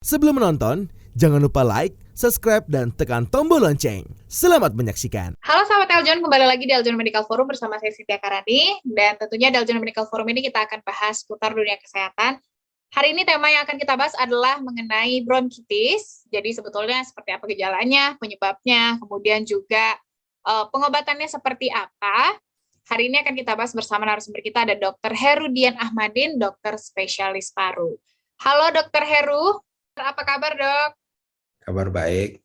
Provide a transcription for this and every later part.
Sebelum menonton, jangan lupa like, subscribe, dan tekan tombol lonceng. Selamat menyaksikan. Halo sahabat Eljon, kembali lagi di Eljon Medical Forum bersama saya Cynthia Karani. Dan tentunya di Eljon Medical Forum ini kita akan bahas seputar dunia kesehatan. Hari ini tema yang akan kita bahas adalah mengenai bronkitis. Jadi sebetulnya seperti apa gejalanya, penyebabnya, kemudian juga pengobatannya seperti apa. Hari ini akan kita bahas bersama narasumber kita ada Dr. Herudian Ahmadin, dokter spesialis paru. Halo Dr. Heru, apa kabar dok? Kabar baik.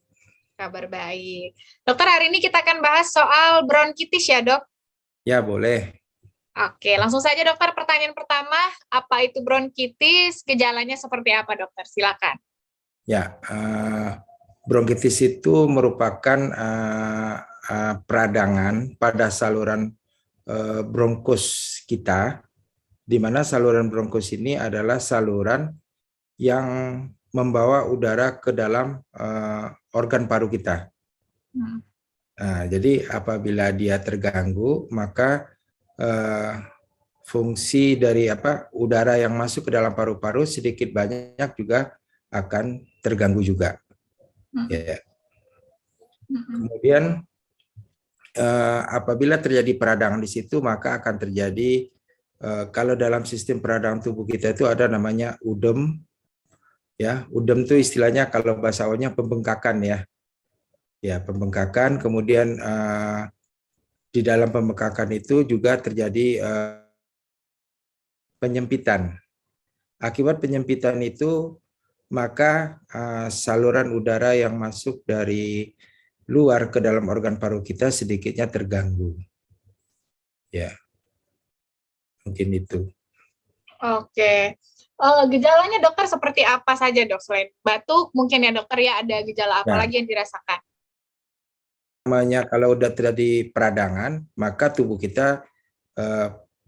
Kabar baik. Dokter, hari ini kita akan bahas soal bronkitis ya, dok? Ya, boleh. Oke, langsung saja dokter. Pertanyaan pertama, apa itu bronkitis? Gejalanya seperti apa, dokter? Silakan. Ya, bronkitis itu merupakan peradangan pada saluran bronkus kita, di mana saluran bronkus ini adalah saluran yang membawa udara ke dalam organ paru kita. Nah, jadi apabila dia terganggu, maka fungsi dari udara yang masuk ke dalam paru-paru sedikit banyak juga akan terganggu juga. Ya. Kemudian apabila terjadi peradangan di situ, maka akan terjadi kalau dalam sistem peradangan tubuh kita itu ada namanya udem. Ya, udem itu istilahnya kalau bahasa awalnya pembengkakan ya. Ya, pembengkakan. Kemudian di dalam pembengkakan itu juga terjadi penyempitan. Akibat penyempitan itu, maka saluran udara yang masuk dari luar ke dalam organ paru kita sedikitnya terganggu. Ya, mungkin itu. Oke. Gejalanya dokter seperti apa saja, dok? Selain batuk, mungkin ya dokter ya, ada gejala apa lagi yang dirasakan? Namanya kalau udah terjadi peradangan, maka tubuh kita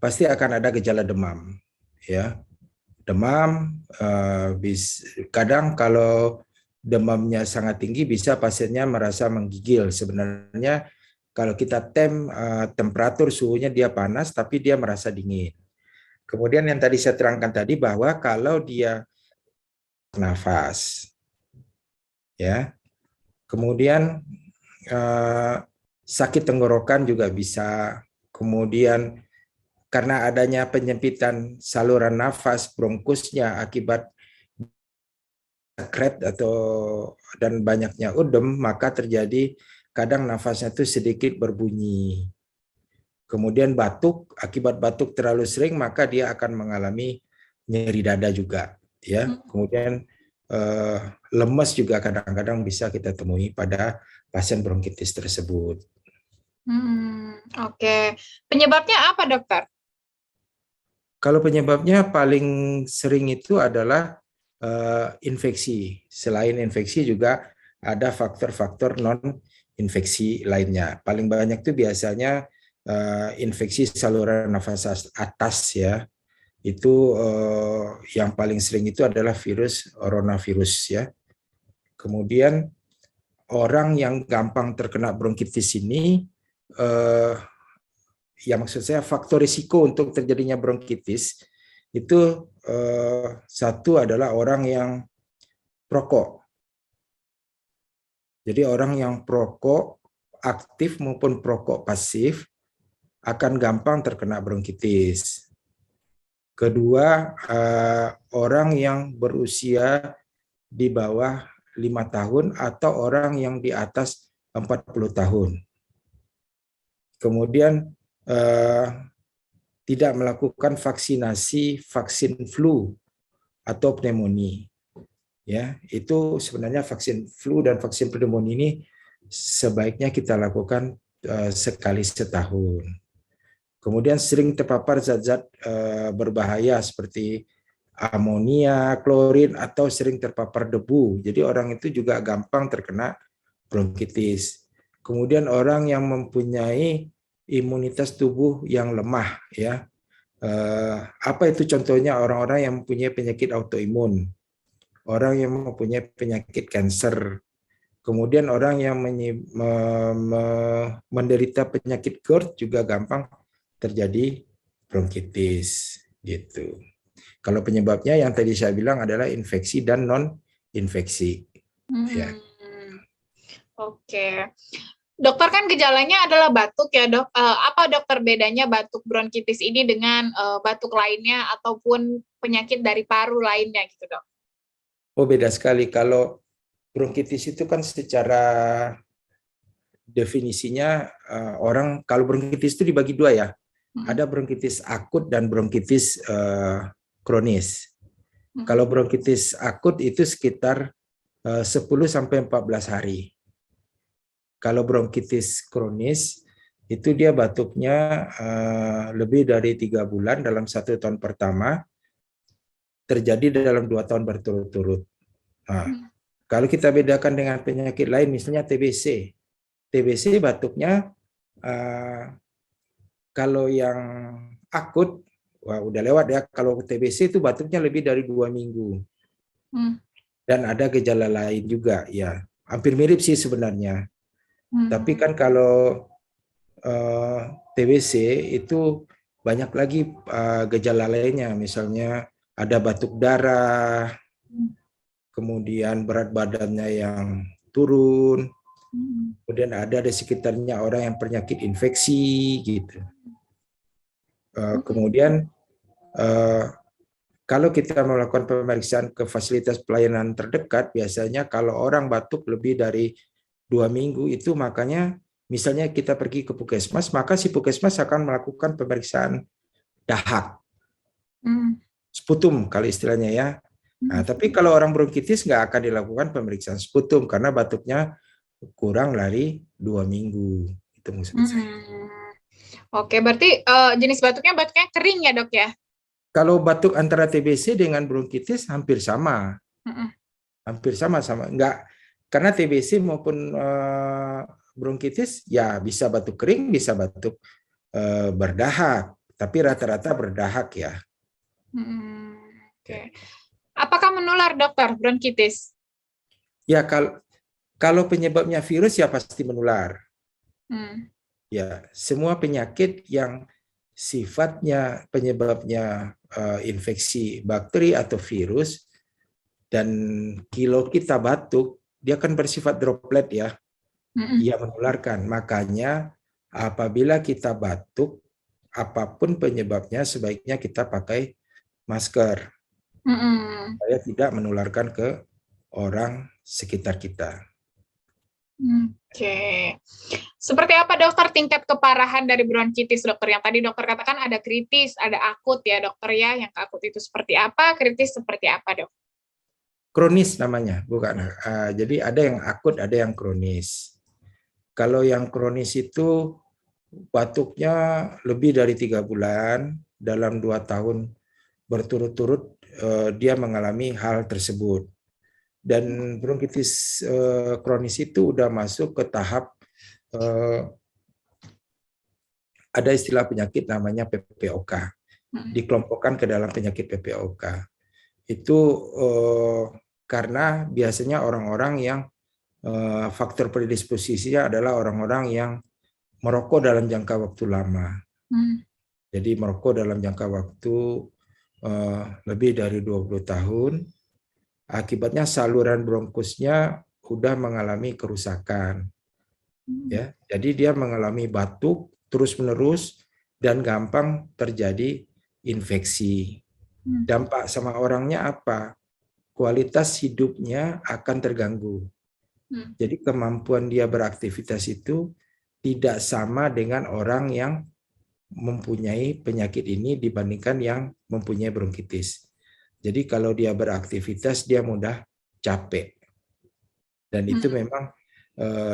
pasti akan ada gejala demam. Ya, demam, kadang kalau demamnya sangat tinggi bisa pasiennya merasa menggigil. Sebenarnya kalau kita temperatur suhunya dia panas tapi dia merasa dingin. Kemudian yang tadi saya terangkan tadi bahwa kalau dia nafas, ya, kemudian sakit tenggorokan juga bisa. Kemudian karena adanya penyempitan saluran nafas bronkusnya akibat sekret dan banyaknya udem, maka terjadi kadang nafasnya itu sedikit berbunyi. Kemudian batuk, akibat batuk terlalu sering maka dia akan mengalami nyeri dada juga, ya. Kemudian lemes juga kadang-kadang bisa kita temui pada pasien bronkitis tersebut. Oke. Penyebabnya apa, dokter? Kalau penyebabnya paling sering itu adalah infeksi. Selain infeksi juga ada faktor-faktor non-infeksi lainnya. Paling banyak itu biasanya infeksi saluran nafas atas ya. Itu yang paling sering itu adalah virus coronavirus ya. Kemudian orang yang gampang terkena bronkitis ini ya maksud saya faktor risiko untuk terjadinya bronkitis itu satu adalah orang yang perokok. Jadi orang yang perokok aktif maupun perokok pasif akan gampang terkena bronkitis. Kedua, orang yang berusia di bawah 5 tahun atau orang yang di atas 40 tahun. Kemudian tidak melakukan vaksin flu atau pneumonia. Ya, itu sebenarnya vaksin flu dan vaksin pneumonia ini sebaiknya kita lakukan sekali setahun. Kemudian sering terpapar zat-zat berbahaya seperti amonia, klorin, atau sering terpapar debu. Jadi orang itu juga gampang terkena bronkitis. Kemudian orang yang mempunyai imunitas tubuh yang lemah, ya. Apa itu contohnya? Orang-orang yang mempunyai penyakit autoimun, orang yang mempunyai penyakit kanker, kemudian orang yang menderita penyakit GERD juga gampang terjadi bronkitis gitu. Kalau penyebabnya yang tadi saya bilang adalah infeksi dan non infeksi. Ya. Oke. Dokter, kan gejalanya adalah batuk ya, Dok. Apa dokter bedanya batuk bronkitis ini dengan batuk lainnya ataupun penyakit dari paru lainnya gitu, Dok? Oh, beda sekali. Kalau bronkitis itu kan secara definisinya kalau bronkitis itu dibagi dua ya. Ada bronkitis akut dan bronkitis kronis. Kalau bronkitis akut itu sekitar 10 sampai 14 hari. Kalau bronkitis kronis itu dia batuknya lebih dari 3 bulan dalam 1 tahun pertama, terjadi dalam 2 tahun berturut-turut. Nah, kalau kita bedakan dengan penyakit lain, misalnya TBC. TBC batuknya kalau yang akut, wah udah lewat ya. Kalau TBC itu batuknya lebih dari 2 minggu. Dan ada gejala lain juga ya. Hampir mirip sih sebenarnya. Tapi kan kalau TBC itu banyak lagi gejala lainnya, misalnya ada batuk darah, kemudian berat badannya yang turun, kemudian ada di sekitarnya orang yang penyakit infeksi gitu. Kemudian kalau kita melakukan pemeriksaan ke fasilitas pelayanan terdekat, biasanya kalau orang batuk lebih dari 2 minggu itu makanya misalnya kita pergi ke puskesmas, maka si puskesmas akan melakukan pemeriksaan dahak, sputum kalau istilahnya ya. Nah, tapi kalau orang bronkitis nggak akan dilakukan pemeriksaan sputum karena batuknya kurang dari 2 minggu. Itu maksud saya. Oke, berarti jenis batuknya kering ya, Dok ya? Kalau batuk antara TBC dengan bronkitis hampir sama. Hampir sama-sama. Enggak, karena TBC maupun bronkitis ya bisa batuk kering, bisa batuk berdahak, tapi rata-rata berdahak ya. Oke. Apakah menular, Dokter, bronkitis? Ya, kalau penyebabnya virus ya pasti menular. Ya, semua penyakit yang sifatnya penyebabnya infeksi bakteri atau virus dan kalau kita batuk, dia kan bersifat droplet ya. Ia menularkan. Makanya apabila kita batuk, apapun penyebabnya sebaiknya kita pakai masker supaya tidak menularkan ke orang sekitar kita. Oke. Seperti apa, Dokter, tingkat keparahan dari bronkitis, Dokter? Yang tadi Dokter katakan ada kritis, ada akut ya, Dokter ya. Yang akut itu seperti apa, kritis seperti apa, Dok? Kronis namanya, bukan. Jadi ada yang akut, ada yang kronis. Kalau yang kronis itu batuknya lebih dari 3 bulan, dalam 2 tahun berturut-turut dia mengalami hal tersebut. Dan bronkitis kronis itu udah masuk ke tahap ada istilah penyakit namanya PPOK. Dikelompokkan ke dalam penyakit PPOK. Itu karena biasanya orang-orang yang faktor predisposisinya adalah orang-orang yang merokok dalam jangka waktu lama. Jadi merokok dalam jangka waktu lebih dari 20 tahun, akibatnya saluran bronkusnya sudah mengalami kerusakan. Ya, jadi dia mengalami batuk terus-menerus dan gampang terjadi infeksi. Dampak sama orangnya apa? Kualitas hidupnya akan terganggu. Jadi kemampuan dia beraktivitas itu tidak sama dengan orang yang mempunyai penyakit ini dibandingkan yang mempunyai bronkitis. Jadi kalau dia beraktivitas dia mudah capek. Dan itu memang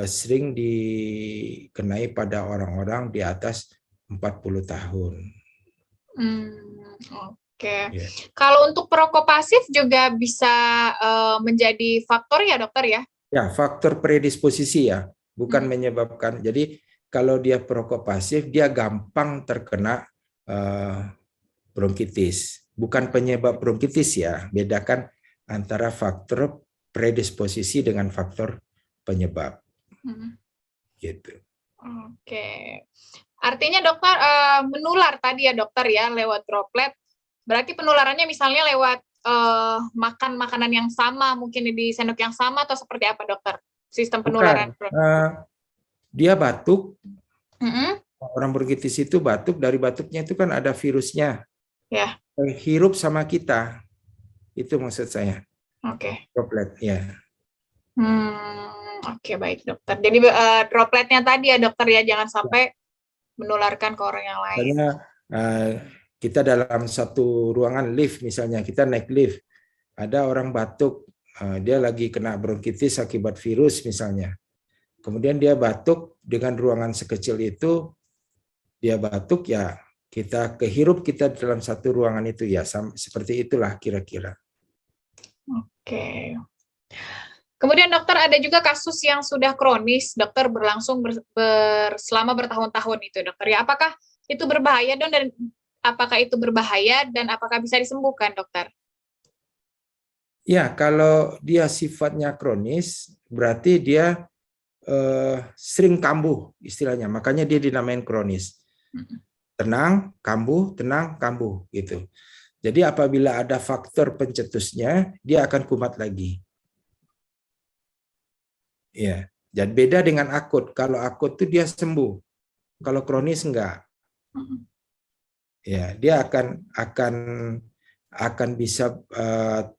sering dikenai pada orang-orang di atas 40 tahun. Oke. Kalau untuk perokok pasif juga bisa menjadi faktor ya, Dokter ya? Ya, faktor predisposisi ya, bukan menyebabkan. Jadi kalau dia perokok pasif, dia gampang terkena bronkitis. Bukan penyebab bronkitis ya, bedakan antara faktor predisposisi dengan faktor penyebab. Gitu. Oke. Artinya, Dokter, menular tadi ya, Dokter ya, lewat droplet. Berarti penularannya misalnya lewat makan makanan yang sama, mungkin di sendok yang sama, atau seperti apa dokter? Sistem Bukan. penularan. Dia batuk, Mm-mm. orang bronkitis itu batuk, dari batuknya itu kan ada virusnya. Ya, Hirup sama kita. Itu maksud saya. oke. Droplet, ya. Oke, baik dokter. Jadi dropletnya tadi ya dokter ya, jangan sampai menularkan ke orang yang lain. Misalnya kita dalam satu ruangan lift, misalnya kita naik lift, ada orang batuk, dia lagi kena bronkitis akibat virus misalnya. Kemudian dia batuk dengan ruangan sekecil itu, dia batuk ya kita kehirup kita dalam satu ruangan itu ya, seperti itulah kira-kira. Oke. Kemudian dokter, ada juga kasus yang sudah kronis, dokter, berlangsung selama bertahun-tahun itu dokter ya. Apakah itu berbahaya dong, dan apakah itu berbahaya dan apakah bisa disembuhkan dokter? Ya, kalau dia sifatnya kronis, berarti dia sering kambuh istilahnya. Makanya dia dinamain kronis. Tenang, kambuh gitu. Jadi apabila ada faktor pencetusnya, dia akan kumat lagi. Ya, dan beda dengan akut. Kalau akut itu dia sembuh. Kalau kronis enggak. Ya, dia akan bisa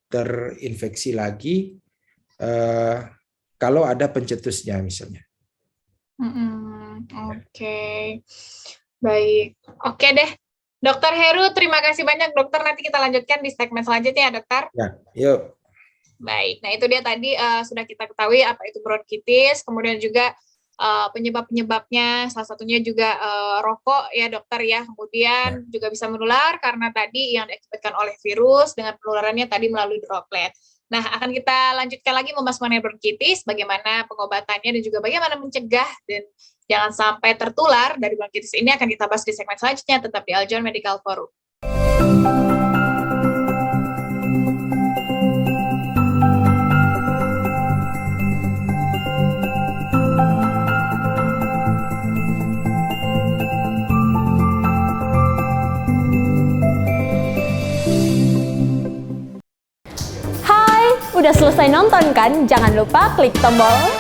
terinfeksi lagi kalau ada pencetusnya misalnya. Oke. Baik. Oke deh. Dokter Heru, terima kasih banyak dokter. Nanti kita lanjutkan di segmen selanjutnya ya dokter. Ya, yuk. Baik, nah itu dia tadi sudah kita ketahui apa itu bronkitis, kemudian juga penyebab-penyebabnya, salah satunya juga rokok ya dokter ya, kemudian juga bisa menular karena tadi yang diakibatkan oleh virus, dengan penularannya tadi melalui droplet. Nah, akan kita lanjutkan lagi membahas mengenai bronkitis, bagaimana pengobatannya dan juga bagaimana mencegah dan jangan sampai tertular dari bronkitis ini, akan kita bahas di segmen selanjutnya, tetap di Aljon Medical Forum. Udah selesai nonton kan? Jangan lupa klik tombolnya.